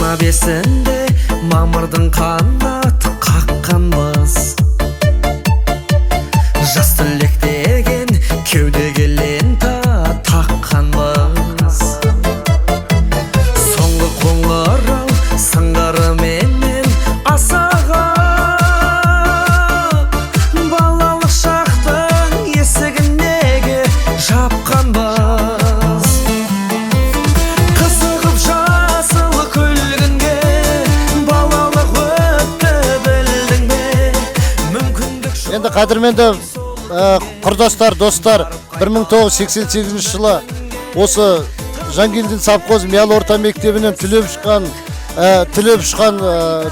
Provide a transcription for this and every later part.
25-інде мамырдың қанаты қаққанбыз. Жас түлек деген кеудеге лента таққанбыз. Соңғы қоңырау сыңғырыменен асаға, балалық шақтың есігін неге жапқанбыз. Қызығып жасыл күлгінге балалық өтті білдің бе, мүмкіндік жоқ. Енді қадірменді құрдастар, достар, 1988 жылы осы Жангелдин совхоз Миялы орта мектебінен түлеп ұшқан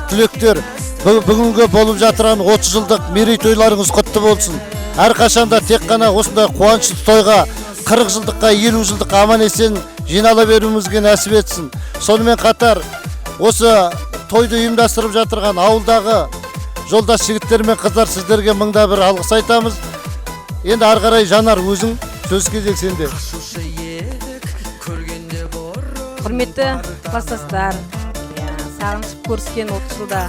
түлектер бүгінгі болып жатырған 30 жылдық мерейтойларыңыз құтты болсын. Әрқашанда тек қана осындай қуанышты тойға 40 жылдыққа, 50 жылдыққа аман есен жинала беруімізге нәсіп етсін. Сонымен қатар осы тойды ұйымдастырып жатырған ауылдағы жолдас жігіттер мен қыздар, сіздерге мыңда бір алғыс айтамыз. Енді ары қарай Жанар, өзің сөз кезек сенде. Құрметті класстастар, сағынышып көріскен 30 жылда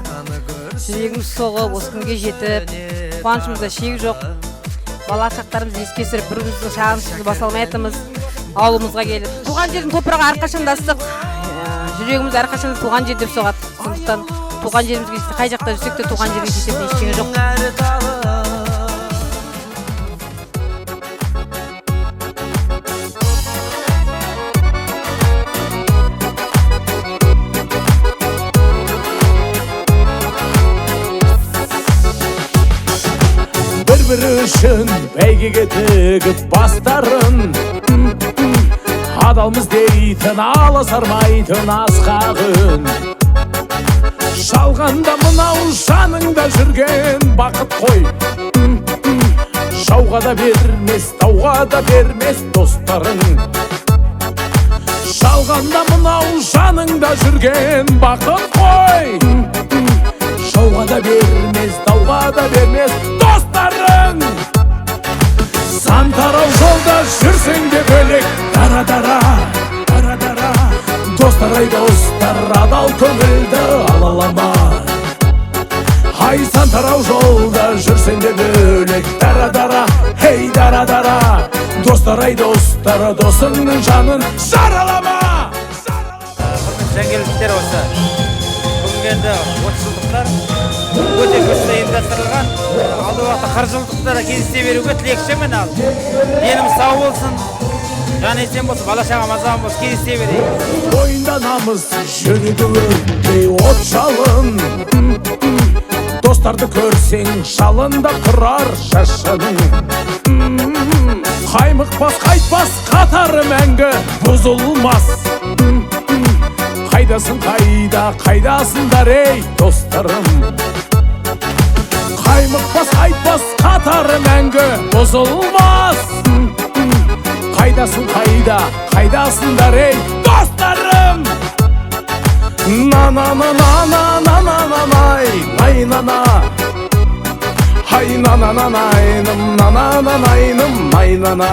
жүрегіміз соғып, осы күнге жетіп, қуанышымызда шек жоқ. Бала шақтарымызды еске түсіріп, бір-біріміздің сағынышымызды баса алмайтынымыз ауылымызға келіп. Туған жердің топырағы әрқашанда ыстық, жүрегіміз әрқашанда туған жер деп соғады. Сондықтан туған жерімізге қай жақта жүрсек те туған жерге жететін ештеңе жоқ. Бір-бірі үшін бәйгеге тігіп бастарын, адалмыз дейтін, аласармайтын асқағын. Жалғанда мынау жаныңда жүрген бақыт қой, жауға да бермес, тауға да бермес достарың. Жалғанда мынау жаныңда жүрген бақыт қой, жауға да бермес, тауға да бермес достарың. Сан тарау жолда жүрсең де бөлек, дара-дара, дара-дара. Достар ай достар, адал көңілді алалама. Ай сан тарау жолда жүрсең де бөлек, дара-дара, хей дара-дара. Достар ай достар, досыңның жанын жаралама. Жангелдиндер осы бүгінгі 30 жылдықтар өте күшті ұйымдастырылған. Алдағы уақытта 40 жылдықта да кездесе беруге тілекшімін. Ал деніміз сау болсын, жан есен болсын, бала шаға мазам болсын, кездесе берейік. Бойында намыс, жүрегі өрттей от жалын. Достарды көрсең жалында тұрар шашының. Қаймықпас, қайтпас, қатары мәңгі бұзылмас. Қайдасың қайда, қайдасыңдар ей достарым. Қаймықпас, қайтпас, қатары мәңгі бұзылмас. Қайдасың қайда, қайдасыңдар ей достарым. На-на-на-на-на-на-на-на-най, най-на-на. Хай на-на-на-найным, на-на-на-найным, най-на-на.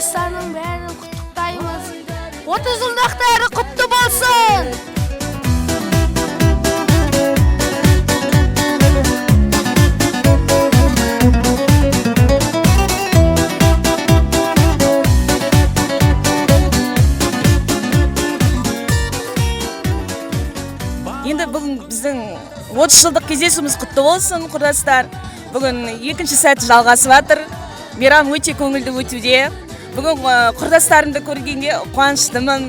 құрдастарның бәрін құттықтаймыз. 30 жылдықтары құтты болсын. Енді бүгін біздің 30 жылдық кездесуіміз құтты болсын, құрдастар. Бүгін екінші сәті жалғасып жатыр. Мейрам өте көңілді өтуде. Бүгін құрдастарымды көргенде қуаныштымын.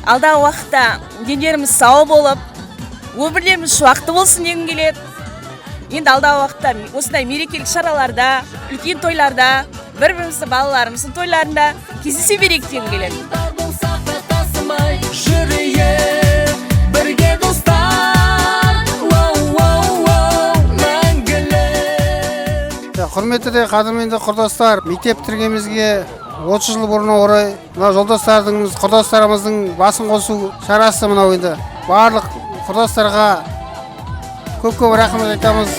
Алдағы уақытта дендеріміз сау болып, өмірлеріміз шуақты болсын дегім келеді. Енді алдағы уақытта осындай мерекелік шараларда, үлкен тойларда, бір-бірімізді балаларымыздың тойларында кездесе берейік дегім келеді. Бірге достар, мәңгілік. Құрметті де қадірменді құрдастар, мектеп бітіргенімізге 30 жыл бұрын орай мына құрдастарымыздың басын қосу шарасы мынау енді. Барлық құрдастарға көп рахмет айтамыз.